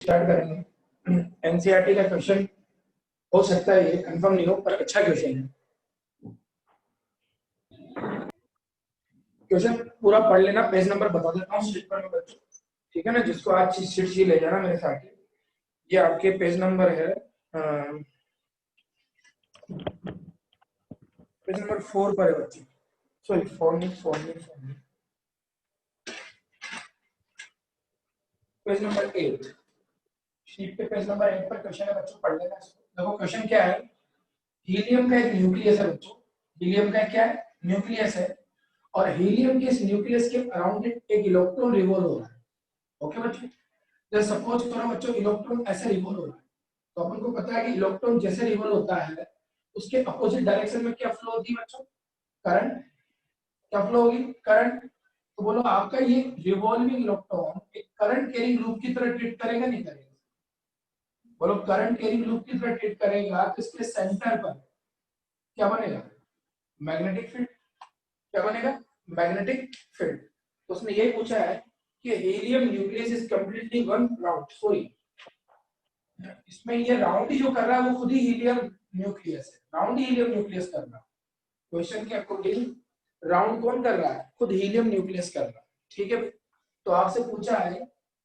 Start करेंगे। NCERT का question हो सकता है, ये कंफर्म नहीं हो, पर अच्छा क्वेश्चन है। क्वेश्चन पूरा पढ़ लेना, पेज नंबर बता देता हूँ शीट पर बच्चों, ठीक है ना। जिसको आज शीट ले जाना मेरे साथ, ये आपके पेज नंबर है, पेज नंबर 4 पर है बच्चों, सॉरी 4 नहीं, पेज नंबर 8, शीट पे पेज नंबर 8 पर क्वेश्चन है बच्चों, पढ़ लेना इसको। देखो क्वेश्चन क्या है, हीलियम का एक न्यूक्लियस है बच्चों, हीलियम का क्या है, न्यूक्लियस है, और हीलियम के इस न्यूक्लियस के अराउंड एक इलेक्ट्रॉन रिवॉल्व हो रहा है। ओके बच्चों, तो सपोज करो बच्चों इलेक्ट्रॉन ऐसे रिवॉल्व हो रहा है, तो अपन को पता है कि इलेक्ट्रॉन जैसे रिवॉल्व होता है उसके अपोजिट डायरेक्शन में क्या फ्लो होती है बच्चों, करंट। क्या फ्लो होगी, करंट। तो बोलो आपका ये रिवॉल्विंग इलेक्ट्रॉन एक करंट कैरिंग लूप की तरह ट्रीट करेगा नहीं करेगा, बोलो करंट कैरिंग लूप की तरह ट्रीट करेगा, तो इसके सेंटर पर क्या बनेगा, मैग्नेटिक फील्ड। क्या बनेगा, मैग्नेटिक फील्ड। तो उसने यही पूछा है कि helium nucleus is completely one round, sorry इसमें ये राउंड ही जो कर रहा है वो खुद ही हीलियम न्यूक्लियस है, राउंड हीलियम न्यूक्लियस कर रहा है। क्वेश्चन के अकॉर्डिंग राउंड कौन कर रहा है, खुद हीलियम न्यूक्लियस कर रहा है, ठीक है। तो आपसे पूछा है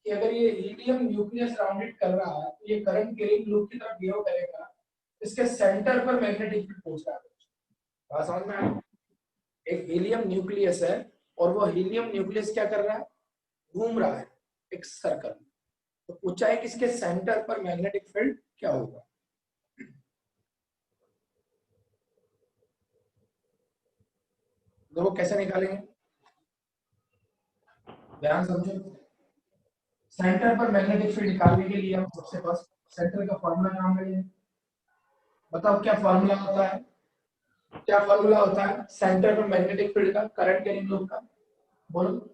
कि अगर ये हीलियम न्यूक्लियस राउंडेड कर रहा है तो ये करंट कैरिंग लूप की तरफ बिहेव करेगा, इसके सेंटर पर मैग्नेटिक फील्ड पहुंच रहा है। बात समझ में आया, एक हीलियम न्यूक्लियस है और वो हीलियम न्यूक्लियस क्या कर रहा है, घूम रहा है एक सर्कल। तो पूछा है कि इसके सेंटर पर मैग्नेटिक फील्ड क्या होगा। देखो कैसे निकालेंगे, ध्यान समझो। सेंटर पर मैग्नेटिक फील्ड निकालने के लिए हम सबसे फर्स्ट सेंटर का फॉर्मूला काम करेंगे। बताओ क्या फॉर्मूला होता है, क्या फॉर्मूला होता है सेंटर पर मैग्नेटिक फील्ड का, करंट कैरिंग लूप का, बोलो।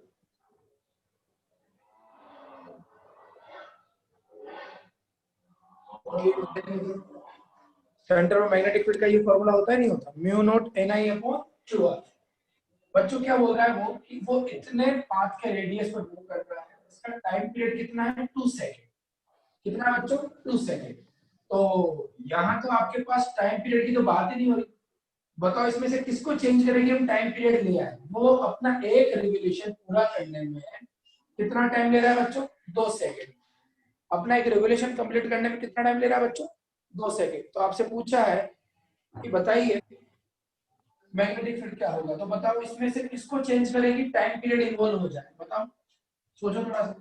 सेंटर पर मैग्नेटिक फील्ड का ये फॉर्मूला होता है नहीं होता, mu naught N I upon 2r। बच्चों क्या बोल रहा है वो कि वो इतने पाथ के रेडियस पर मूव कर रहा है, इसका टाइम पीरियड कितना है, 2 सेकंड। कितना बच्चों, 2 सेकंड। तो यहाँ तो आपके पास टाइम पीरियड की तो बात ही नहीं हो रही। बताओ इसमें से किसको चेंज करेंगे हम, टाइम पीरियड लिया है, वो अपना एक रिवोल्यूशन पूरा करने में कितना टाइम ले रहा है बच्चों, 2 सेकंड। अपना एक रिवोल्यूशन कंप्लीट करने में कितना टाइम ले रहा है बच्चों, 2 सेकंड। तो आपसे पूछा है कि बताइए मैग्नेटिक फील्ड क्या होगा, तो बताओ इसमें से किसको चेंज करेगी, टाइम पीरियड इन्वॉल्व हो जाए, बताओ सोचो थोड़ा सा,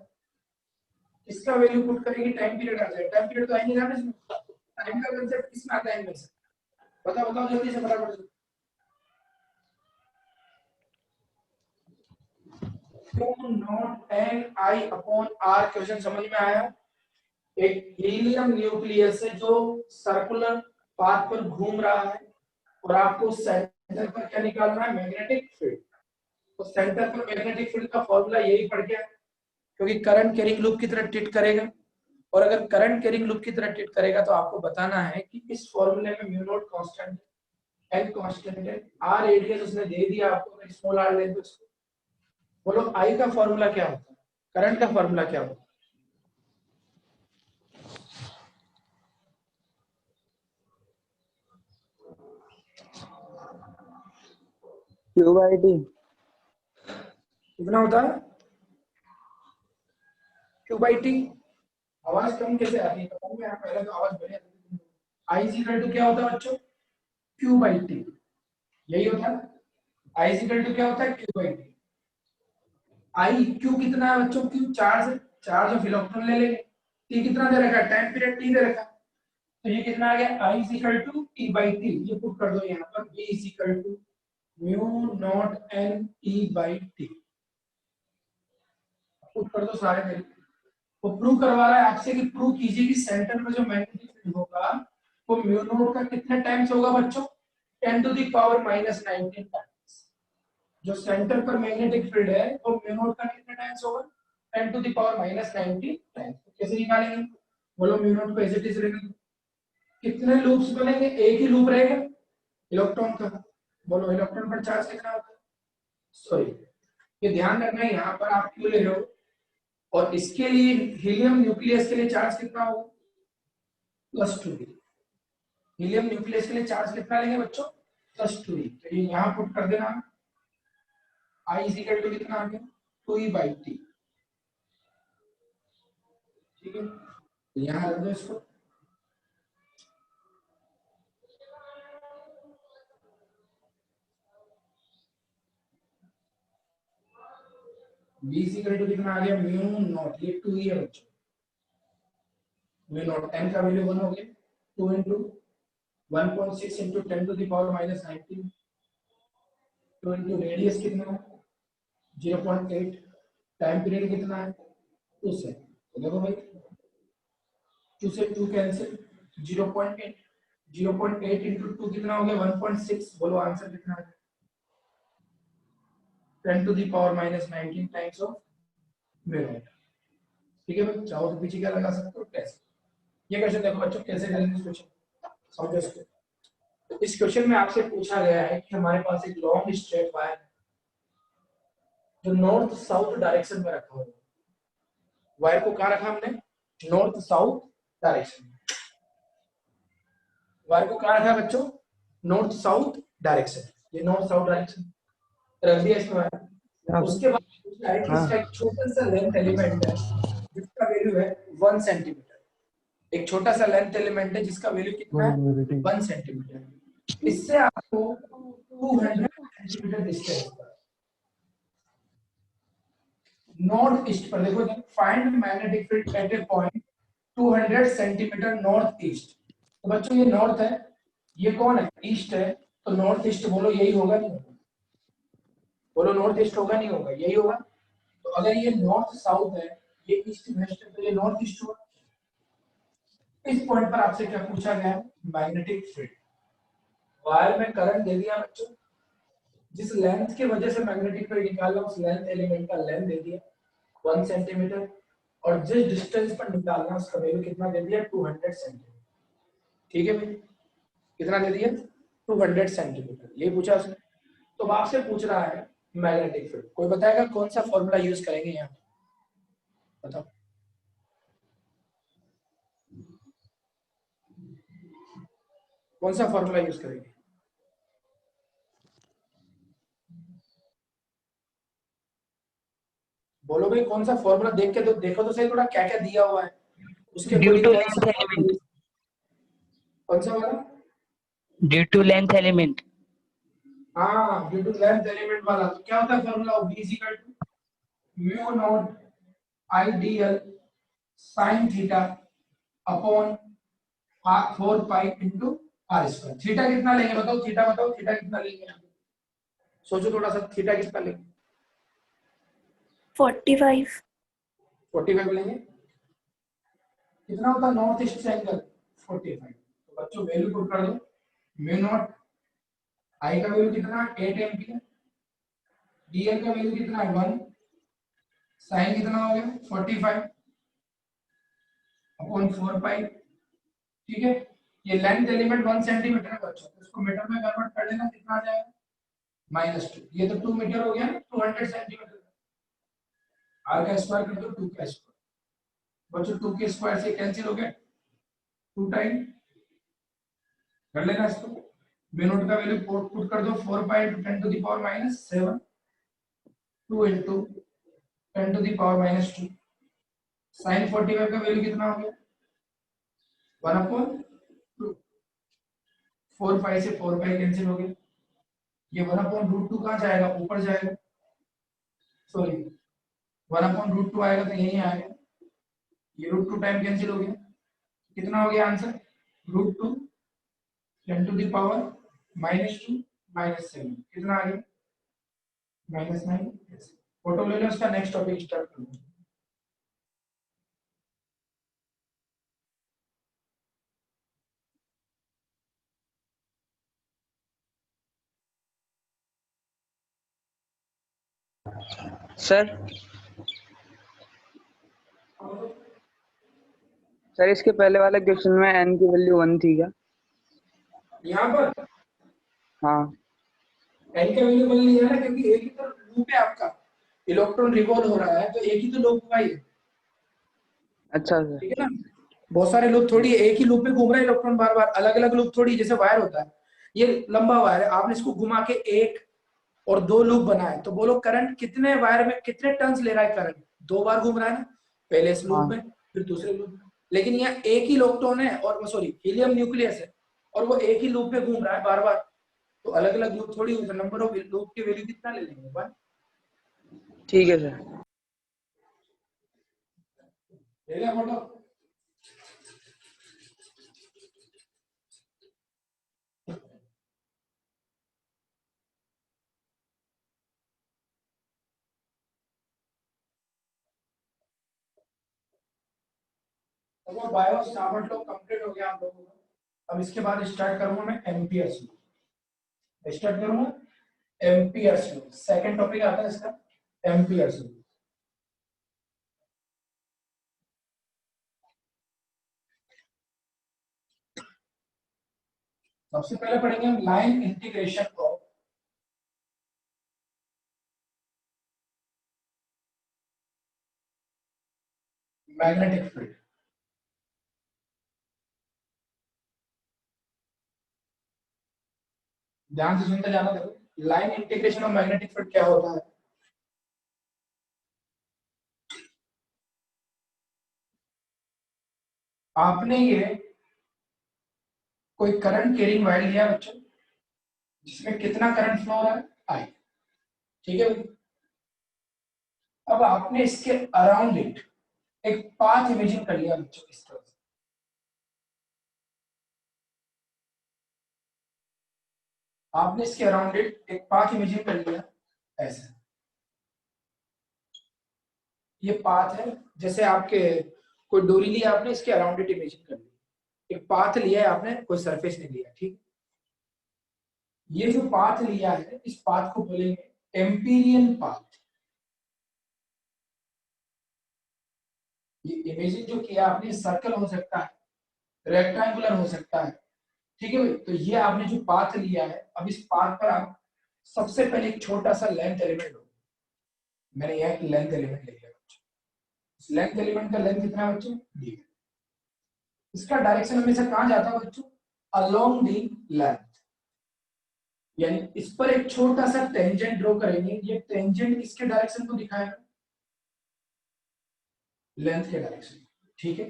किसका वैल्यू पुट करेगी, टाइम पीरियड आ जाए। टाइम पीरियड तो आएंगे जाने इसमें, टाइम का कांसेप्ट किसमें आता है इनमें से, बताओ बताओ जल्दी से फटाफट से। Q naught N I upon R, question समझ में आया। एक हीलियम न्यूक्लियस है जो सर्कुलर पाथ पर घूम रहा है और आपको सेंटर पर क्या निकालना है, मैग्नेटिक फील्ड। तो सेंटर पर मैग्नेटिक फील्ड का फॉर्मूला यही पड़ गया, क्योंकि करंट कैरिंग लूप की तरह ट्रीट करेगा, और अगर करंट कैरिंग लूप की तरह ट्रीट करेगा तो आपको बताना है कि इस फॉर्मूले में mu naught constant, L constant है, आर रेडियस उसने दे दिया आपको, स्मॉल आर लेंगे उसको। बोलो आई का फॉर्मूला क्या होता है, करंट का फॉर्मूला क्या होता है, क्यू बाई टी। कितना होता है, क्यू बाई टी। आवाज कम कैसे आती है, पहले तो आवाज बढ़िया थी। आई इज इक्वल टू क्या होता है बच्चों, क्यू बाई टी, यही होता है। आई इज इक्वल टू क्या होता है, Q by T. I Q कितना है बच्चों, क्यू चार्ज ऑफ इलेक्ट्रॉन ले लेंगे, टी कितना दे रखा है, टाइम पीरियड टी दे रखा है। तो ये कितना आ गया, I is equal to T by T, ये पुट कर दो यहाँ पर, B is equal to mu naught N T by T, put कर दो सारे में। वो प्रूव करवा रहा है आपसे कि प्रूव कीजिए कि सेंटर में जो मैग्नेटिक फील्ड होगा वो म्यू नॉट का कितने टाइम्स होगा बच्चों, 10 to the power minus 19 times. जो सेंटर पर मैग्नेटिक फील्ड है वो म्यू नॉट का कितने टाइम्स होगा, 10 to the power minus 19 times. कैसे निकालेंगे, बोलो म्यू नॉट को एज इट इज रहेगा, कितने लूप्स बनेंगे, एक ही लूप रहेगा इलेक्ट्रॉन का। बोलो इलेक्ट्रॉन पर चार्ज कितना होता है, सॉरी ये ध्यान रखना है यहाँ पर आप क्यों ले रहे हो, और इसके लिए हीलियम न्यूक्लियस के लिए चार्ज कितना होगा? +2। हीलियम न्यूक्लियस के लिए चार्ज कितना लेंगे बच्चों? +2। तो ये यहाँ पुट कर देना, I इज इक्वल टू कितना आ गया? 2E/T। ठीक है, तो यहाँ रख दो इसको। B इज इक्वल टू कितना आ गया? म्यू नॉट, ये 2E है बच्चों। म्यू नॉट n का वैल्यू 1 हो गया, 2 into 1.6 into 10 to the power -19, 2 into radius कितना है? 0.8, टाइम पीरियड कितना है? 2 सेकंड। तो देखो भाई 2 से 2 कैंसिल, 0.8, 0.8 इंटू 2 कितना हो गया? 1.6। बोलो आंसर कितना है? 10 to the power -19 times of mu naught. ठीक है भाई, चाहो तो पीछे क्या लगा सकते हो? टेस्ट। ये क्वेश्चन देखो बच्चों कैसे करेंगे इस क्वेश्चन, समझो इसको। तो इस क्वेश्चन में आपसे पूछा गया है कि हमारे पास एक लॉन्ग स्ट्रेट वायर जो नॉर्थ साउथ डायरेक्शन में रखा हुआ है। वायर को कहाँ रखा हमने? नॉर्थ साउथ डायरेक्शन में। वायर को कहाँ रखा बच्चों? North south direction. ये नॉर्थ साउथ डायरेक्शन रख दिया इसमें वायर। उसके बाद पूछा है कि इसका एक छोटा सा लेंथ एलिमेंट है जिसका वैल्यू है 1 सेंटीमीटर। एक छोटा सा लेंथ एलिमेंट है जिसका वैल्यू कितना है? 1 सेंटीमीटर। इससे आपको 200 सेंटीमीटर डिस्टेंस पर नॉर्थ ईस्ट पर, देखो find magnetic field at A point 200 centimetre north east. तो बच्चों ये नॉर्थ है, ये कौन है? ईस्ट है। तो नॉर्थ ईस्ट बोलो, यही होगा नहीं होगा? बोलो नॉर्थ ईस्ट होगा नहीं होगा? यही होगा। तो अगर ये नॉर्थ साउथ है, ये ईस्ट वेस्ट है, तो ये नॉर्थ ईस्ट होगा। इस पॉइंट पर आपसे क्या पूछा गया है? Magnetic field. वायर में करंट दे दिया बच्चों, जिस लेंथ की वजह से मैग्नेटिक फील्ड निकालना, उस लेंथ एलिमेंट का लेंथ दे दिया 1 सेंटीमीटर, और जिस डिस्टेंस पर निकालना उसका वैल्यू कितना दे दिया? 200 सेंटीमीटर। ठीक है भाई, कितना दे दिया? 200 सेंटीमीटर, ये पूछा उसने। तो अब आपसे पूछ रहा है मैग्नेटिक फील्ड। कोई बताएगा कौन सा फॉर्मूला यूज करेंगे यहाँ? बताओ। कौन सा फॉर्मूला यूज करेंगे? बोलो भाई कौन सा फॉर्मूला? देख के तो देखो तो सही थोड़ा क्या क्या दिया हुआ है उसके ड्यू अकॉर्डिंग टू कौन लेंथ सा? एलिमेंट। कौन सा वाला? Due to length element. हाँ, ड्यू टू लेंथ एलिमेंट वाला। तो क्या होता है formula? b is equal to mu naught IDL sin theta upon 4 pi into R square. Theta कितना लेंगे बताओ? थीटा बताओ, थीटा कितना लेंगे? सोचो थोड़ा सा, थीटा कितना लेंगे? 45। 45 लेंगे। कितना होता है नॉर्थ ईस्ट से एंगल? 45। तो बच्चों वैल्यू पुट कर दो। म्यू नॉट आई का वैल्यू कितना? 8 एम्पियर। डीएल का वैल्यू कितना है? 1। साइन कितना हो गया? 45 अपॉन 4 पाई। ठीक है, ये लेंथ एलिमेंट 1 सेंटीमीटर है बच्चों, तो इसको मीटर में कन्वर्ट कर लेना, कितना आ जाएगा? -2। ये तो 2 मीटर हो गया ना, 200 सेंटीमीटर। आर का स्क्वायर कर दो, 2 का स्क्वायर। बच्चों 2 के स्क्वायर से कैंसिल हो गया, 2 टाइम कर लेना इसको। म्यू नॉट का वैल्यू पुट कर दो, 4 pi into 10 to the power -7, 2 into 10 to the power -2। Sine 45 का वैल्यू कितना हो गया? 1/2। 4 पाई से 4 पाई कैंसिल हो गया। ये 1/√2 कहाँ जाएगा? ऊपर जाएगा। सॉरी, 1/√2 आएगा तो यही आएगा। ये √2 टाइम कैंसिल हो गया। कितना हो गया आंसर? √2 10 to the power -2 -7। कितना आ गया? -9। फोटो ले लो इसका, नेक्स्ट टॉपिक स्टार्ट करो। सर सर इसके पहले वाले क्वेश्चन में n की वैल्यू 1 थी क्या? यहाँ पर हाँ। n का वैल्यू 1 नहीं है ना, क्योंकि एक ही तो लूप है आपका, इलेक्ट्रॉन रिवॉल्व हो रहा है, तो एक ही तो लूप हुआ है। अच्छा सर। ठीक है ना। बहुत सारे लूप थोड़ी एक ही लूप में घूम रहा है इलेक्ट्रॉन बार बार, अलग अलग लूप थोड़ी, जैसे वायर होता है, ये लंबा वायर है, आपने इसको घुमा के एक और दो लूप बनाए, तो बोलो करंट कितने वायर में कितने टर्न्स ले रहा है करंट, दो बार घूम रहा है ना, पहले इस लूप हाँ। में फिर दूसरे लूप में। लेकिन यहाँ एक ही इलेक्ट्रॉन है और सॉरी हीलियम न्यूक्लियस है और वो एक ही लूप में घूम रहा है बार बार, तो अलग अलग लूप थोड़ी होता है, नंबर ऑफ लूप की वैल्यू कितना ले लेंगे वन। ठीक है सर। ले लिया फोटो। तो वो बायो सावर्ट लॉ कंप्लीट हो गया आप लोगों का। अब इसके बाद स्टार्ट करूंगा मैं एम्पियर्स लॉ, स्टार्ट करूंगा एम्पियर्स लॉ, सेकंड टॉपिक आता है इसका एम्पियर्स लॉ। सबसे पहले पढ़ेंगे हम line integration of magnetic field. ध्यान से सुनते जाना, देखो line integration of magnetic field क्या होता है। आपने ये कोई करंट कैरिंग वायर लिया बच्चों, जिसमें कितना करंट फ्लो हो रहा है आई, ठीक है भाई। अब आपने इसके अराउंड इट एक पाथ इमेजिन कर लिया बच्चों इस तरह से। आपने इसके अराउंड इट एक पाथ इमेजिन कर लिया ऐसे, ये पाथ है, जैसे आपके कोई डोरी लिया आपने, इसके अराउंड इट इमेजिन कर लिया, एक पाथ लिया है आपने, कोई सरफेस नहीं लिया, ठीक। ये जो पाथ लिया है इस पाथ को बोलेंगे एम्पीरियन पाथ। ये इमेजिन जो किया आपने, सर्कल हो सकता है, रेक्टेंगुलर हो सकता है, ठीक है भाई। तो ये आपने जो पाथ लिया है, अब इस पाथ पर आप सबसे पहले एक छोटा सा लेंथ एलिमेंट लो। मैंने यहाँ एक लेंथ एलिमेंट ले लिया बच्चों, इस लेंथ एलिमेंट का लेंथ कितना है बच्चों, ये। इसका डायरेक्शन हमेशा कहाँ जाता है बच्चों, अलोंग दी लेंथ, यानी इस पर एक छोटा सा टेंजेंट ड्रॉ करेंगे, ये टेंजेंट किसके डायरेक्शन को दिखाएगा, लेंथ के डायरेक्शन, ठीक है।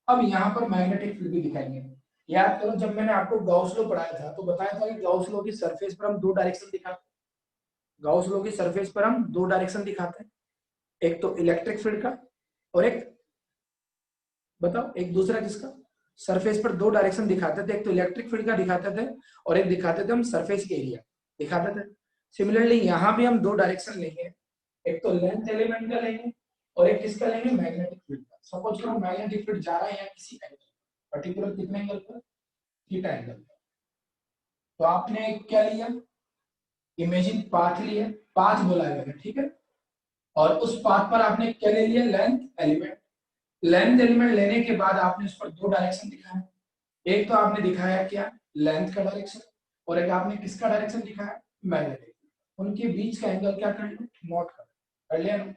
अब यहाँ पर मैग्नेटिक फील्ड भी दिखाएंगे। याद करो जब मैंने आपको गाउस लॉ पढ़ाया था तो बताया था कि गाउस लॉ की सरफेस पर हम दो डायरेक्शन दिखाते हैं, गाउस लॉ की सरफेस पर हम दो डायरेक्शन दिखाते हैं, एक तो इलेक्ट्रिक फील्ड का और एक, बताओ एक दूसरा किसका, सरफेस पर दो डायरेक्शन दिखाते थे, एक तो इलेक्ट्रिक फील्ड का दिखाते थे और एक दिखाते थे हम सरफेस के एरिया दिखाते थे। सिमिलरली यहाँ भी हम दो डायरेक्शन लेंगे, एक तो लेंथ एलिमेंट का लेंगे और एक किसका लेंगे, मैग्नेटिक फील्ड का। सपोज करो मैग्नेटिक फील्ड जा रहा है यहाँ किसी एंगल पर्टिकुलर, कितने एंगल पर, थीटा एंगल पर। तो आपने क्या लिया, इमेजिन पाथ लिया, पाथ बोला है मैंने, ठीक है। और उस पाथ पर आपने क्या ले लिया, लेंथ एलिमेंट। लेंथ एलिमेंट लेने के बाद आपने उस पर दो डायरेक्शन दिखाया, एक तो आपने दिखाया क्या, लेंथ का डायरेक्शन, और एक आपने किसका डायरेक्शन दिखाया, मैग्नेटिक। उनके बीच का एंगल क्या कर लो, नोट कर लिया ना।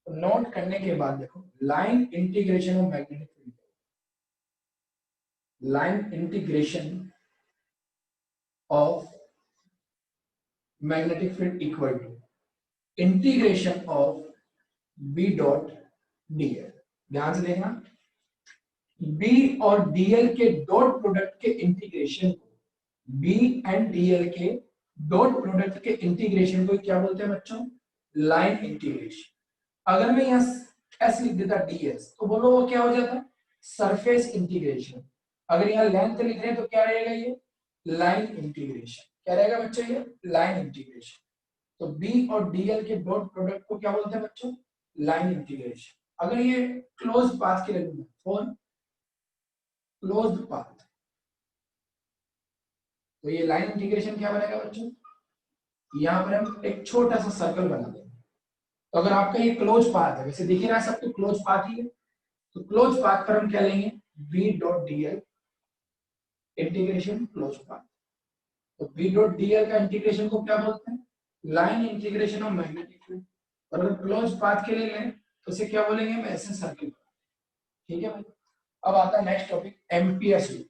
तो नोट करने के बाद देखो line integration of magnetic field, line integration of magnetic field equal to integration of B dot DL. ध्यान से देखना, बी और डीएल के डॉट प्रोडक्ट के इंटीग्रेशन को, बी एंड डीएल के डॉट प्रोडक्ट के इंटीग्रेशन को क्या बोलते हैं बच्चों, लाइन इंटीग्रेशन। अगर मैं यहाँ एस लिख देता डीएस तो बोलो वो क्या हो जाता, सरफेस इंटीग्रेशन। अगर यहाँ लेंथ लिख रहे हैं तो क्या रहेगा, ये लाइन इंटीग्रेशन। क्या रहेगा बच्चों, ये लाइन इंटीग्रेशन। तो बी और डीएल के डॉट प्रोडक्ट को क्या बोलते हैं बच्चों, लाइन इंटीग्रेशन। अगर ये क्लोज पाथ के लिए फॉर क्लोज्ड पाथ, तो ये लाइन इंटीग्रेशन क्या बनेगा बच्चों, यहाँ पर हम एक छोटा सा सर्कल बना देंगे। तो अगर आपका ये क्लोज पाथ है, वैसे दिख ही रहा है सब तो क्लोज पाथ ही है, तो क्लोज पाथ पर हम क्या लेंगे, B dot DL integration close path. तो बी डॉट डीएल का इंटीग्रेशन को क्या बोलते हैं, line integration of magnetic field. और अगर क्लोज पाथ के लिए लें तो इसे क्या बोलेंगे, हम ऐसे सर्कल। ठीक है भाई। अब आता है next topic, Ampere's law.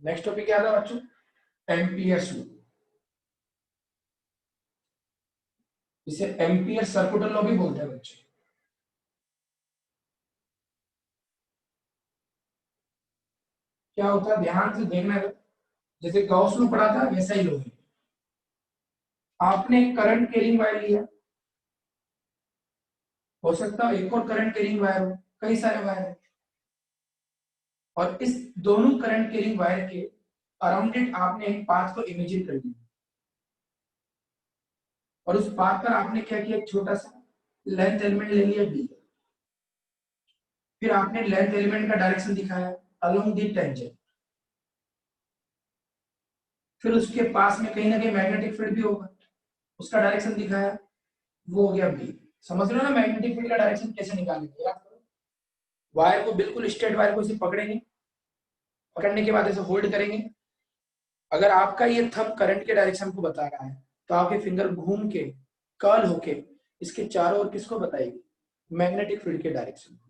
Next topic क्या था बच्चों, एम्पियर्स लॉ। इसे एम्पियर सर्कुलर लॉ भी बोलते हैं बच्चों। क्या होता है ध्यान से देखना है, जैसे गॉस लॉ पढ़ा था वैसा ही लॉ है। आपने करंट कैरिंग वायर लिया, हो सकता है एक और करंट कैरिंग वायर हो, कई सारे वायर है, और इस दोनों करंट कैरिंग वायर के अराउंड इट आपने एक पाथ को इमेजिन कर लिया, और उस पाथ पर आपने क्या किया, एक छोटा सा लेंथ एलिमेंट ले लिया डी, फिर आपने लेंथ एलिमेंट का डायरेक्शन दिखाया अलोंग दी टेंजेंट, फिर उसके पास में कहीं ना कहीं मैग्नेटिक फील्ड भी होगा, उसका डायरेक्शन दिखाया, वो हो गया बी। समझ रहे हो ना मैग्नेटिक फील्ड का डायरेक्शन कैसे निकालेंगे, याद करो। वायर को बिल्कुल स्ट्रेट वायर को इसे पकड़ेंगे, पकड़ने के बाद इसे होल्ड करेंगे। अगर आपका ये थंब करंट के डायरेक्शन को बता रहा है तो आपके फिंगर घूम के कर्ल होके इसके चारों ओर किसको बताएगी, मैग्नेटिक फील्ड के डायरेक्शन को।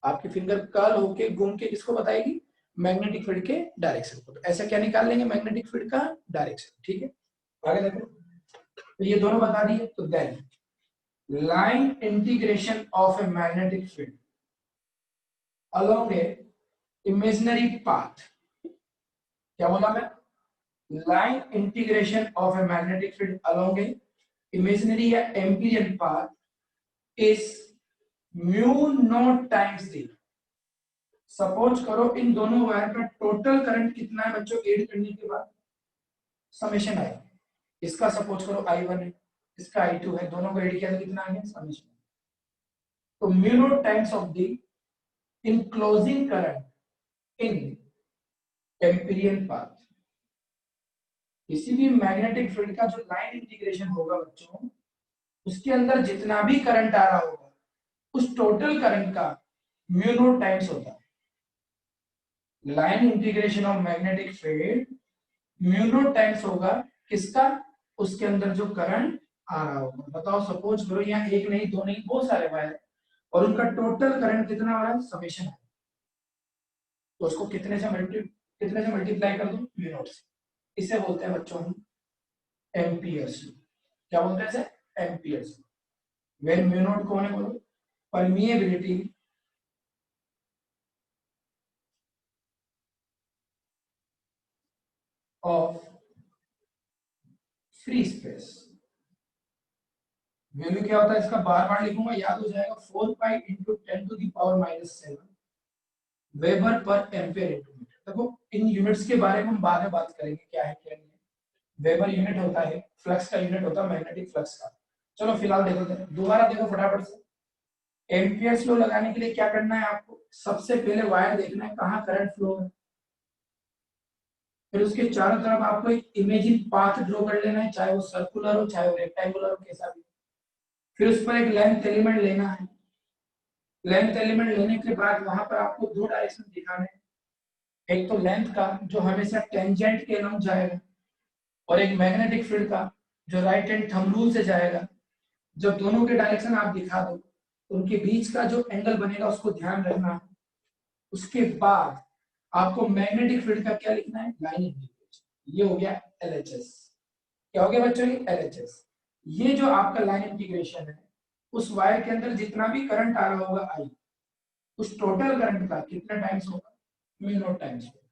आपकी फिंगर कर्ल होके घूम के किसको बताएगी, मैग्नेटिक फील्ड के डायरेक्शन को। तो ऐसा क्या निकाल लेंगे, मैग्नेटिक फील्ड का डायरेक्शन। ठीक है, आगे देखो। तो ये दोनों बता दिए। तो then line integration of a magnetic field along a imaginary path, क्या बोला मैं, line integration of a magnetic field along a imaginary या empyrean path is mu naught times d। Suppose करो इन दोनों वायर का टोटल करंट कितना है बच्चों, ऐड करने के बाद समेशन आएगा। इसका सपोज करो I1 है, इसका I2 है, दोनों को ऐड किया तो कितना आ गया, समेशन। तो mu naught times of d in closing current in empyrean path। किसी भी मैग्नेटिक फील्ड का जो लाइन इंटीग्रेशन होगा बच्चों, उसके अंदर जितना भी करंट आ रहा होगा उस टोटल करंट का म्यू नॉट टाइम्स होता है। Line integration of magnetic field mu naught times होगा किसका, उसके अंदर जो करंट आ रहा होगा। बताओ सपोज करो यहाँ एक नहीं दो नहीं बहुत सारे वायर और उनका टोटल करंट कितना आ रहा है, समेशन है, तो उसको कितने से मल्टीप्लाई कर दो, म्यू नॉट से। इसे बोलते हैं बच्चों हम एम्पियर्स। क्या बोलते हैं इसे, एम्पियर्स। वेन म्यू नॉट कौन है बोलो, permeability of free space. Value क्या होता है इसका, बार बार लिखूंगा याद हो जाएगा, 4 pi into 10 to the power -7 weber per ampere into metre. देखो इन यूनिट्स के बारे में हम बाद में बात करेंगे क्या है क्या नहीं है। वेबर यूनिट होता है, फ्लक्स का यूनिट होता है मैग्नेटिक फ्लक्स का। चलो फिलहाल देखो, दोबारा देखो फटाफट से। एम्पियर्स लॉ लगाने के लिए क्या करना है आपको, सबसे पहले वायर देखना है कहाँ करंट फ्लो है, फिर उसके चारों तरफ आपको एक इमेजिन पाथ ड्रॉ कर लेना है, चाहे वो सर्कुलर हो चाहे वो रेक्टेंगुलर हो, कैसा भी। फिर उस पर एक लेंथ एलिमेंट लेना है, लेंथ एलिमेंट लेने के बाद वहां पर आपको दो डायरेक्शन दिखाने हैं, एक तो लेंथ का जो हमेशा टेंजेंट के अलोंग जाएगा, और एक मैग्नेटिक फील्ड का जो राइट हैंड थंब रूल से जाएगा। जब दोनों के डायरेक्शन आप दिखा दो तो उनके बीच का जो एंगल बनेगा उसको ध्यान रखना है। उसके बाद आपको मैग्नेटिक फील्ड का क्या लिखना है, लाइन इंटीग्रेशन। ये हो गया एलएचएस। क्या हो गया बच्चों, ये एलएचएस। ये जो आपका लाइन इंटीग्रेशन है, उस वायर के अंदर जितना भी करंट आ रहा होगा आई, उस टोटल करंट का कितना टाइम्स होगा, म्यू नॉट टाइम्स होगा।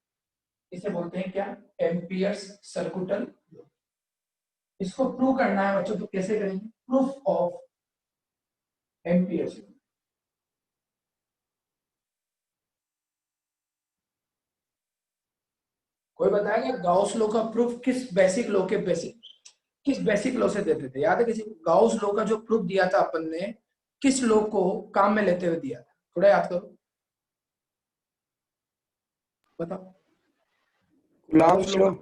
इसे बोलते हैं क्या, एम्पियर्स सर्कुलर लॉ। इसको प्रूव करना है बच्चों, तो कैसे करेंगे, प्रूफ ऑफ एम्पियर्स लॉ। कोई बताएगा गाउस लॉ का प्रूफ किस बेसिक लॉ के किस बेसिक लॉ से देते थे, याद है किसी को, गाउस लॉ का जो प्रूफ दिया था अपन ने किस लॉ को काम में लेते हुए दिया था, थोड़ा याद करो, बताओ। Gauss Coulomb's law, law.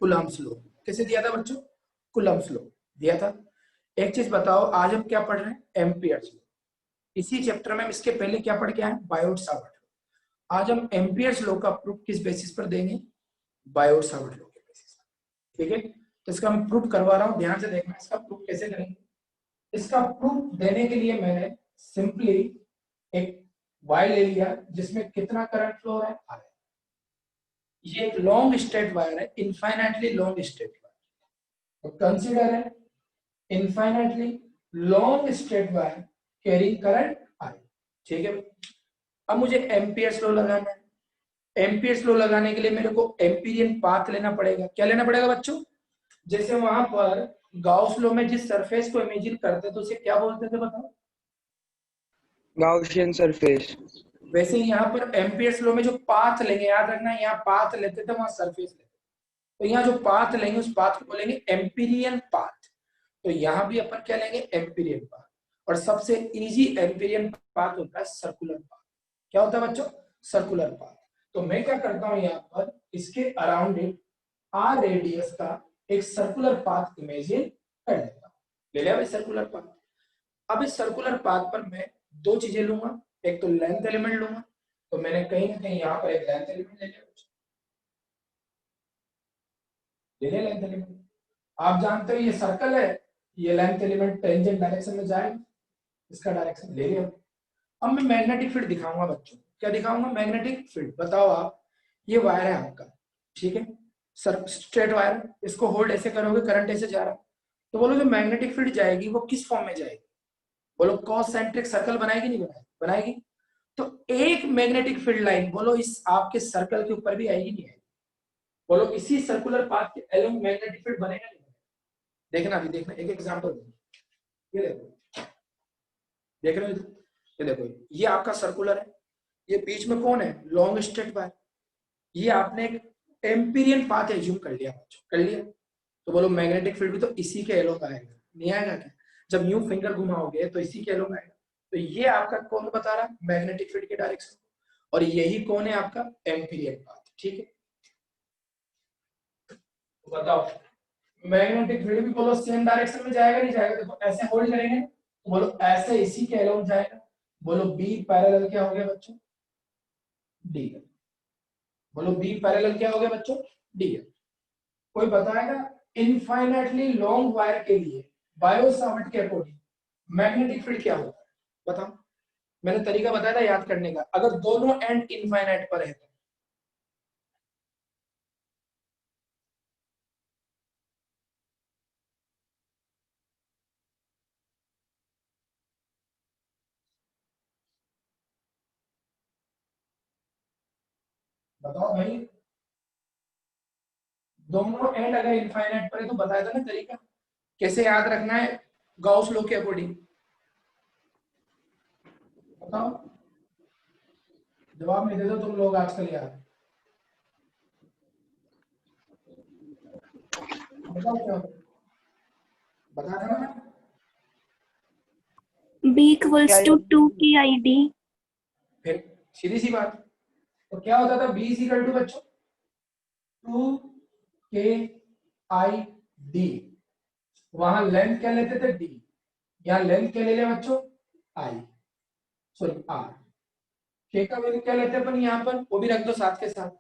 Coulomb's law. कैसे दिया था बच्चों, कूलम्ब्स लॉ दिया था। एक चीज बताओ, आज हम क्या पढ़ रहे हैं, एम्पियर्स लॉ। इसी चैप्टर में हम इसके पहले क्या पढ़ के आए, बायोट सावर्ट। आज हम एम्पियर्स लॉ का प्रूफ किस बेसिस पर देंगे, बायोट सावर्ट लॉ के बेसिस। ठीक है, तो इसका मैं प्रूफ करवा रहा हूँ, ध्यान से देखना इसका प्रूफ कैसे करेंगे। इसका प्रूफ देने के लिए मैंने सिंपली एक वायर ले लिया जिसमें कितना करंट फ्लो है, I। ये एक लॉन्ग स्ट्रेट वायर है, इनफाइनाइटली लॉन्ग स्ट्रेट वायर। तो कंसीडर है infinitely long straight wire carrying current I। ठीक है, अब मुझे एम्पियर्स लॉ लगाना है। एम्पियर्स लॉ लगाने के लिए मेरे को एम्पीरियन पाथ लेना पड़ेगा। क्या लेना पड़ेगा बच्चों? जैसे वहां पर गाउस लॉ में जिस सरफेस को इमेजिन करते थे उसे क्या बोलते थे बताओ? Gaussian surface. वैसे ही यहाँ पर एम्पियर्स लॉ में जो पाथ लेंगे, याद रखना, यहाँ पाथ लेते थे, वहां सरफेस लेते थे। तो यहाँ जो पाथ लेंगे उस पाथ को बोलेंगे एम्पीरियन पाथ। तो यहाँ भी अपन क्या लेंगे? Empyrean path. और सबसे इजी एम्पीरियन पाथ होता है सर्कुलर पाथ। क्या होता है बच्चों? Circular path. तो मैं क्या करता हूँ, यहाँ पर इसके अराउंड आर रेडियस का एक सर्कुलर पाथ इमेजिन कर लेता हूँ। ले लिया भाई सर्कुलर पाथ। अब इस सर्कुलर पाथ पर मैं दो चीजें लूंगा, एक तो लेंथ एलिमेंट लूंगा। तो मैंने कहीं ना कहीं यहाँ पर एक लेंथ एलिमेंट ले लिया, लेंथ एलिमेंट। आप जानते हो ये सर्कल है, ये लेंथ एलिमेंट टेंजेंट डायरेक्शन में जाएगा, इसका डायरेक्शन ले लिया। अब मैं मैग्नेटिक फील्ड दिखाऊंगा बच्चों। क्या दिखाऊंगा? Magnetic field. बताओ आप, ये वायर है आपका, ठीक है, सर स्ट्रेट वायर, इसको होल्ड ऐसे करोगे, करंट ऐसे जा रहा है, तो बोलो जो मैग्नेटिक फील्ड जाएगी वो किस फॉर्म में जाएगी? बोलो कॉन्सेंट्रिक सर्कल बनाएगी नहीं बनाएगी? बनाएगी। तो एक मैग्नेटिक फील्ड लाइन बोलो इस आपके सर्कल के ऊपर भी आएगी नहीं आएगी? बोलो इसी सर्कुलर पाथ के अलोंग मैग्नेटिक फील्ड बनेगा नहीं? देखना अभी, देखना एक एग्जांपल। ये देखो, देख रहे हो? ये देखो, ये आपका सर्कुलर है, ये बीच में कौन है? Long straight wire. ये आपने एक एम्पीरियन पाथ एज्यूम कर लिया बच्चों, कर लिया। तो बोलो मैग्नेटिक फील्ड भी तो इसी के अलोंग आएगा, नहीं आएगा क्या? जब न्यू फिंगर घुमाओगे तो इसी के अलोंग आएगा। तो ये आपका कौन बता रहा है? मैग्नेटिक फील्ड के डायरेक्शन। और यही कौन है? आपका एम्पीरियन पाथ। ठीक है, तो बताओ मैग्नेटिक फील्ड भी बोलो सेम डायरेक्शन में जाएगा नहीं जाएगा? देखो ऐसे होल्ड करेंगे तो बोलो ऐसे इसी के अलोंग जाएगा। बोलो बी पैरेलल क्या हो गया बच्चों? डी। बोलो बी पैरेलल क्या हो गया बच्चों? डी। कोई बताएगा इनफाइनाइटली लॉन्ग वायर के लिए बायो सावर्ट के अकॉर्डिंग मैग्नेटिक फील्ड क्या होता है? बताओ। मैंने तरीका बताया था याद करने का, अगर दोनों एंड इनफाइनाइट पर है तो। बताओ भाई, दोनों एंड अगर इनफाइनाइट पर है तो बताया था ना तरीका कैसे याद रखना है गाउस लॉ के अकॉर्डिंग। बताओ, जवाब नहीं दे दो तुम लोग आजकल यार। बताओ क्या बता देना ना। B equals to 2KID। फिर सीधी सी बात, तो क्या होता था? बी इज इक्वल टू बच्चों 2KID। वहां लेंथ क्या लेते थे? डी। यहाँ लेंथ क्या ले लिया बच्चों? आई, सॉरी आर। के का वैल्यू क्या लेते हैं अपन यहाँ पर? वो भी रख दो साथ के साथ,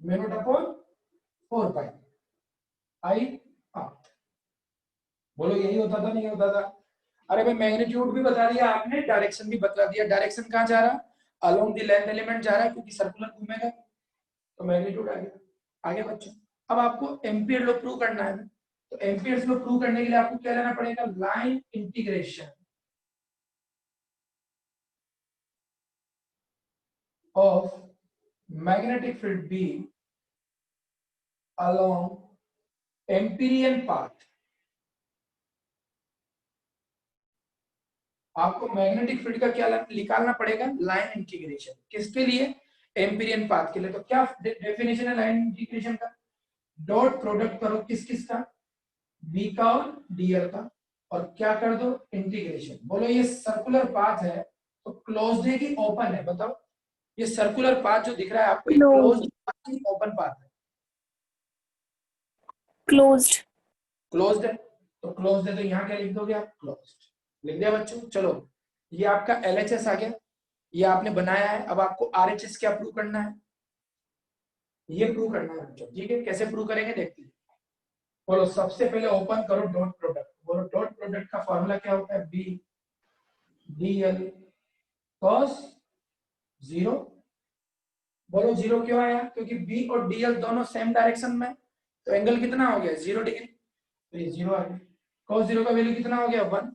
mu naught upon 4 pi I R. बोलो यही होता था नहीं होता था? अरे भाई मैग्नीट्यूड भी बता दिया आपने, डायरेक्शन भी बता दिया। डायरेक्शन कहाँ जा रहा? अलोंग द लेंथ एलिमेंट जा रहा है, क्योंकि सर्कुलर घूमेगा तो मैग्नीट्यूड आ गया। आगे बच्चों, अब आपको एम्पियर लॉ प्रूव करना है। तो एम्पियर्स लॉ प्रूव करने के लिए आपको क्या लेना पड़ेगा? Line integration of magnetic field B along empyrean path। आपको मैग्नेटिक फील्ड का क्या निकालना पड़ेगा? Line integration. किसके लिए? एम्पीरियन पाथ के लिए। तो क्या डेफिनेशन है लाइन इंटीग्रेशन का? डॉट प्रोडक्ट करो किस किस का? बी का और डीएल का, और क्या कर दो? इंटीग्रेशन। बोलो ये सर्कुलर पाथ है तो क्लोज्ड है कि ओपन है? बताओ, ये सर्कुलर पाथ जो दिख रहा है आपको, क्लोज्ड पाथ कि ओपन पाथ है? क्लोज्ड। क्लोज्ड है, तो क्लोज्ड है तो यहाँ क्या लिख दोगे आप? क्लोज्ड लिख दिया बच्चों। चलो ये आपका LHS आ गया, ये आपने बनाया है। अब आपको RHS क्या प्रूव करना है? ये प्रूव करना है बच्चों, ठीक है। कैसे प्रूव करेंगे देखते हैं। बोलो सबसे पहले ओपन करो डॉट प्रोडक्ट। बोलो डॉट प्रोडक्ट का फॉर्मूला क्या होता है, B D L cos zero. बोलो जीरो क्यों आया, क्योंकि बी और डीएल दोनों सेम डायरेक्शन में, तो एंगल कितना हो गया 0 डिग्री, तो ये जीरो आ गया। कॉस जीरो का वैल्यू कितना हो गया 1।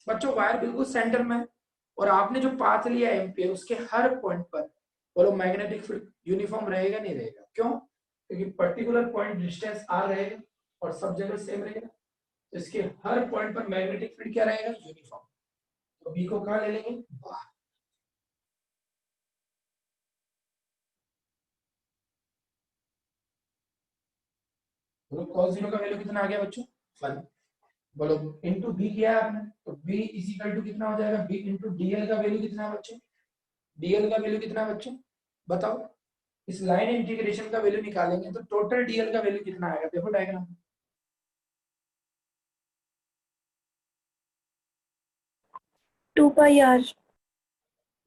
बच्चों वायर बिल्कुल सेंटर में है, और आपने जो पाथ लिया एम्पियर उसके हर पॉइंट पर बोलो मैग्नेटिक फील्ड यूनिफॉर्म रहेगा नहीं रहेगा, क्यों, क्योंकि पर्टिकुलर पॉइंट डिस्टेंस आर रहेगा और सब जगह सेम रहेगा, तो इसके हर पॉइंट पर मैग्नेटिक फील्ड क्या रहेगा, यूनिफॉर्म। तो बी को कहां ले लेंगे, बाहर। बोलो cos जीरो का वैल्यू कितना आ गया बच्चों 1। बोलो इनटू बी किया है आपने, तो बी इज इक्वल टू कितना हो जाएगा, बी इनटू डीएल का वैल्यू कितना है बच्चों, डीएल का वैल्यू कितना है बच्चों बताओ। इस लाइन इंटीग्रेशन का वैल्यू निकालेंगे तो टोटल डीएल का वैल्यू कितना आएगा, देखो डायग्राम। 2 pi r.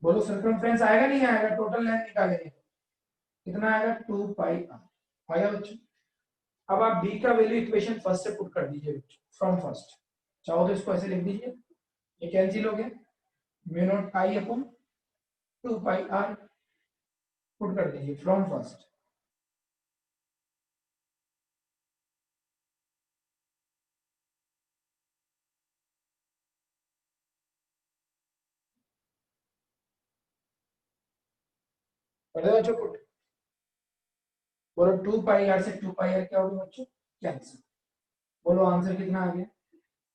बोलो सर्कमफ्रेंस आएगा नहीं आएगा, टोटल लेंथ निकालेंगे कितना आएगा 2 पाई आर आया बच्चों। अब आप बी का वैल्यू इक्वेशन फर्स्ट से पुट कर दीजिए बच्चों, फ्रॉम फर्स्ट। चाहो तो इसको ऐसे लिख दीजिए, ये कैंसिल हो गया, mu nought I upon 2 pi R put कर दीजिए फ्रॉम फर्स्ट। कर दो बच्चों पुट। बोलो 2 पाई आर से 2 पाई आर क्या होगा बच्चों, कैंसिल। बोलो आंसर कितना आ गया,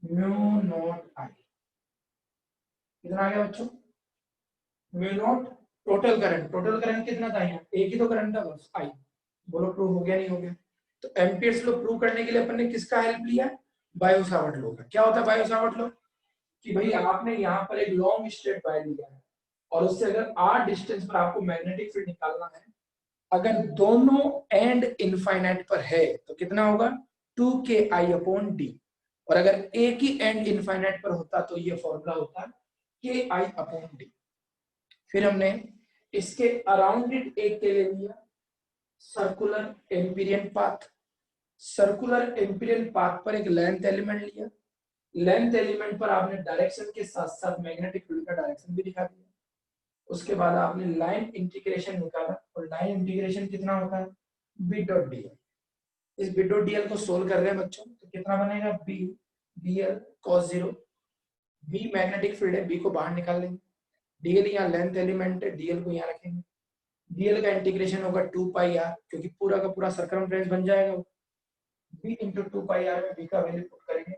म्यू नॉट आई कितना आ गया बच्चों, mu not total current. Total current कितना था यहाँ, एक ही तो करंट था बस आई। बोलो प्रूव हो गया नहीं हो गया। तो एम्पियर्स लॉ प्रूव करने के लिए अपन ने किसका हेल्प लिया, बायो-सावर्ट लॉ का। क्या होता है बायो-सावर्ट लॉ, कि भाई आपने यहाँ पर एक लॉन्ग स्ट्रेट वायर लिया है और उससे अगर r डिस्टेंस पर आपको मैग्नेटिक फील्ड निकालना है, अगर दोनों एंड इनफाइनाइट पर है तो कितना होगा 2ki/d, और अगर एक ही एंड इनफाइनाइट पर होता तो ये फॉर्मूला होता ki/d। फिर हमने इसके अराउंड इट एक के लिए लिया circular empyrean path. Circular empyrean path पर एक लेंथ एलिमेंट लिया, लेंथ एलिमेंट पर आपने डायरेक्शन के साथ साथ मैग्नेटिक फील्ड का डायरेक्शन भी दिखा दिया। उसके बाद आपने लाइन इंटीग्रेशन निकाला, और लाइन इंटीग्रेशन कितना होता है बी डॉट डी एल। इस बी डॉट डी एल को सोल्व कर रहे हैं बच्चों, तो कितना बनेगा B D L cos zero. B magnetic field है, बी को बाहर निकाल लेंगे, डीएल यहाँ लेंथ एलिमेंट है, डीएल को यहाँ रखेंगे। डीएल का इंटीग्रेशन होगा 2 पाई आर, क्योंकि पूरा का पूरा सर्कमफ्रेंस बन जाएगा। बी इंटू 2 पाई आर में बी का वैल्यू पुट करेंगे,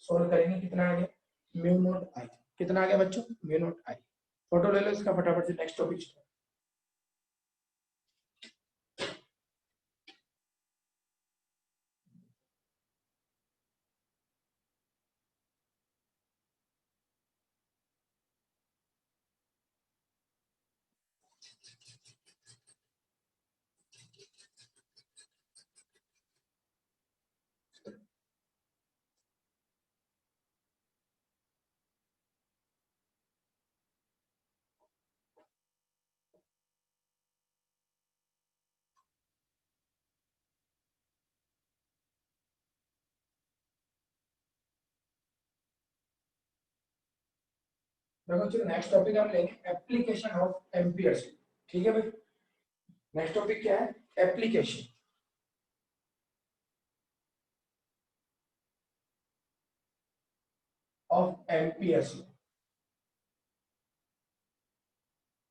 सोल्व करेंगे, कितना आ गया म्यू नॉट आई। कितना आ गया बच्चों म्यू नॉट आई। फोटो ले लो इसका फटाफट से, नेक्स्ट टॉपिक। देखो चलो नेक्स्ट टॉपिक हम लेंगे एप्लीकेशन ऑफ एम्पियर्स। ठीक है भाई, नेक्स्ट टॉपिक क्या है, एप्लीकेशन ऑफ एम्पियर्स।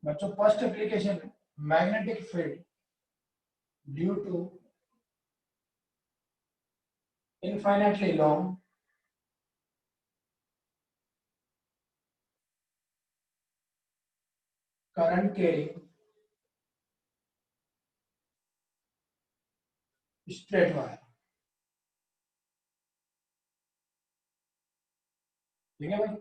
बच्चों फर्स्ट एप्लीकेशन है magnetic field due to infinitely long current carrying straight wire। ठीक है भाई,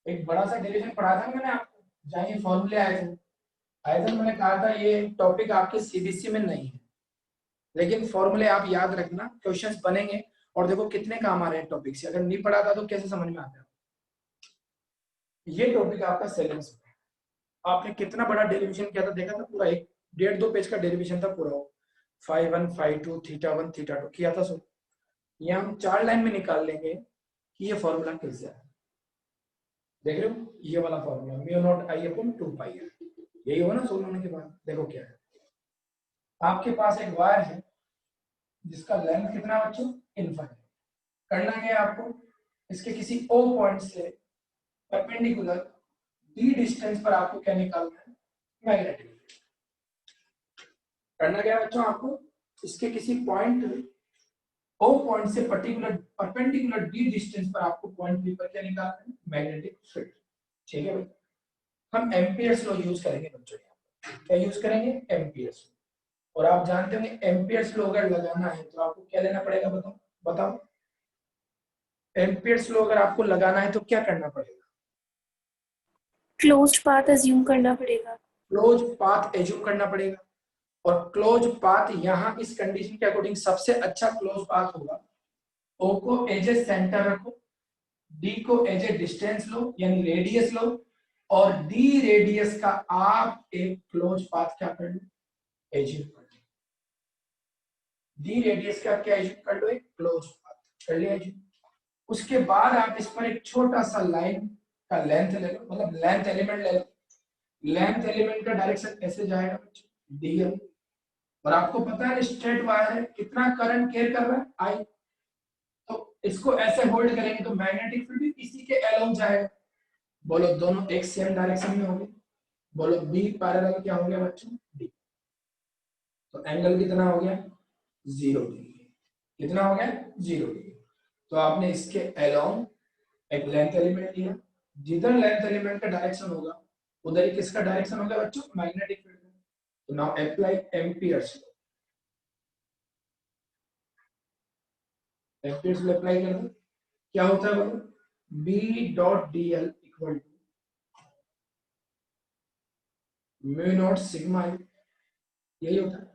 एक बड़ा सा डेरिवेशन पढ़ा था मैंने आपको, जहाँ ये फॉर्मूले आए थे मैंने कहा था ये टॉपिक आपके सीबीएसई में नहीं है, लेकिन फॉर्मूले आप याद रखना, क्वेश्चंस बनेंगे और देखो कितने काम आ रहे हैं टॉपिक से। अगर नहीं पढ़ा था तो कैसे समझ में आता है। ये टॉपिक आपका सिलेबस में, आपने कितना बड़ा डेरिवेशन किया था देखा था, पूरा एक डेढ़ 2 पेज का डेरिवेशन था पूरा, फाई 1 फाई 2 थीटा 1 थीटा 2 किया था। सो ये हम 4 लाइन में निकाल लेंगे कि ये फॉर्मूला कैसे है। देख रहे हो ये वाला formula mu nought I upon 2 पाई है, यही होगा ना सोल्व होने के बाद। देखो क्या है, आपके पास एक वायर है जिसका लेंथ कितना है बच्चों, इनफाइनाइट। करना क्या है आपको, इसके किसी ओ पॉइंट से परपेंडिकुलर डी डिस्टेंस पर आपको क्या निकालना है, मैग्नेटिक फील्ड। करना क्या है बच्चों, आपको इसके किसी पॉइंट ओ पॉइंट से परपेंडिकुलर डी डिस्टेंस पर आपको पॉइंट बी पर क्या निकालना है, मैग्नेटिक फील्ड। ठीक है भाई, हम एम्पियर्स लॉ यूज करेंगे बच्चों, क्या यूज करेंगे, एम्पियर्स। और आप जानते होंगे एम्पियर्स लॉ अगर लगाना है तो आपको क्या लेना पड़ेगा, बताओ बताओ। एम्पियर्स लॉ अगर आपको लगाना है तो क्या करना पड़ेगा, क्लोज्ड पाथ अज्यूम करना पड़ेगा। क्लोज पाथ एज्यूम करना पड़ेगा। और क्लोज पाथ यहाँ इस कंडीशन के अकॉर्डिंग सबसे अच्छा क्लोज पाथ होगा, ओ को एज ए सेंटर रखो, डी को एज ए डिस्टेंस लो यानी रेडियस लो, और डी रेडियस का आप एक क्लोज पाथ क्या कर लो, एज्यूम कर लो। डी रेडियस का क्या एज्यूम कर लो, एक क्लोज पाथ कर लिया एज्यूम। उसके बाद आप इस पर एक छोटा सा लाइन का लेंथ ले लो, मतलब लेंथ एलिमेंट ले लो। लेंथ एलिमेंट का डायरेक्शन कैसे जाएगा बच्चों, डीएल। और आपको पता है स्ट्रेट वायर है, कितना करंट केयर कर रहा है, आई। तो इसको ऐसे होल्ड करेंगे तो मैग्नेटिक फील्ड भी इसी के अलोंग जाएगा। बोलो दोनों एक सेम डायरेक्शन में होंगे, बोलो बी पैरेलल क्या हो गया बच्चों, डी। तो एंगल कितना हो गया, 0 डिग्री। कितना हो गया, 0 डिग्री। तो आपने इसके अलोंग एक लेंथ एलिमेंट लिया, जिधर लेंथ एलिमेंट का डायरेक्शन होगा उधर ही किसका डायरेक्शन होगा बच्चों, मैग्नेटिक फील्ड। तो now apply Ampere's law. Ampere's law apply कर दो, क्या होता है बोलो, B dot D L equal to mu naught sigma I, यही होता है।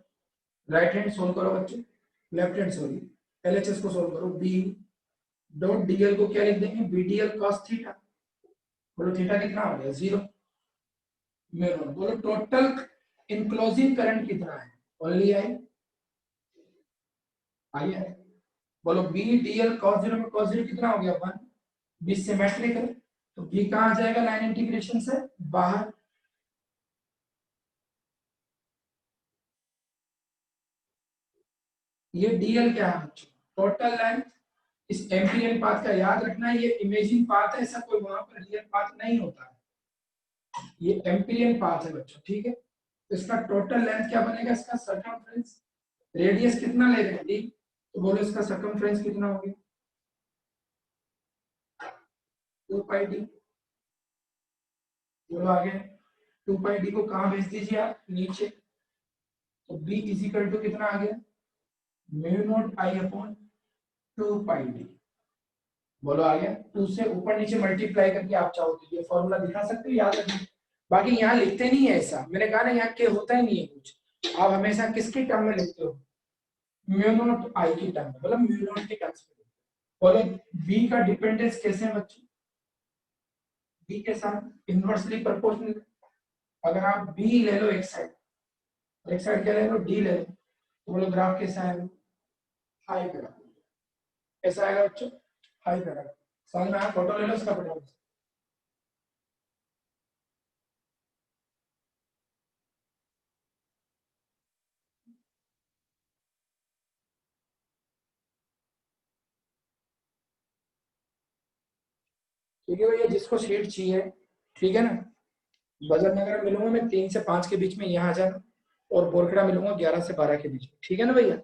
राइट हैंड सोल्व करो बच्चों, लेफ्ट हैंड सॉरी एलएचएस को सोल्व करो, बी डॉट डीएल को क्या लिख देंगे, बीडीएल कॉस थीटा। बोलो थीटा कितना हो गया, 0। म्यू नॉट, बोलो टोटल इनक्लोजिंग करंट कितना है, ओनली आई, आई है। बोलो बी डीएल कॉस 0 में कॉस 0 कितना हो गया, 1। बी सिमेट्रिकल, तो बी कहां जाएगा लाइन इंटीग्रेशन से बाहर। ये डीएल क्या है बच्चों, टोटल लेंथ। इस एम्पिरियन पाथ का याद रखना है, ये इमेजिन पाथ है, ऐसा कोई वहां पर रियल पाथ नहीं होता है, ये एम्पिरियन पाथ है बच्चों, ठीक है। तो इसका टोटल लेंथ क्या बनेगा, इसका सर्कमफ्रेंस, रेडियस कितना ले रहे हैं डी, तो बोलो इसका सर्कमफ्रेंस कितना हो गया, 2 पाई डी। बोलो आगे, 2 पाई डी को कहां भेज दीजिए आप, नीचे। तो बी इज इक्वल टू कितना आ गया, mu nought I upon 2 pi D. बोलो आ गया, 2 से ऊपर नीचे मल्टीप्लाई करके आप चाहो तो ये फॉर्मूला दिखा सकते हो, याद रखना। बाकी यहाँ लिखते नहीं है ऐसा, मैंने कहा ना यहाँ के होता ही नहीं है कुछ। आप हमेशा किसकी टर्म में लिखते हो, म्यू नॉट आई की टर्म में, मतलब म्यू नॉट के टर्म्स में। बोलो बी का डिपेंडेंस कैसे है बच्चों, बी के साथ इनवर्सली प्रोपोर्शनल। अगर आप बी ले लो एक साइड, एक साइड क्या ले लो, डी ले लो, तो बोलो ग्राफ कैसा आएगा, हाई ग्राफ। कैसा आएगा बच्चों, हाई ग्राफ। समझ में आया, फोटो ले लो इसका फटाफट। ठीक है भैया, जिसको शीट चाहिए, ठीक है ना, बजट नगर मिलूंगा मैं 3 से 5 के बीच में, यहाँ आ जाना। और बोरखेड़ा मिलूंगा 11 से 12 के बीच में, ठीक है ना भैया।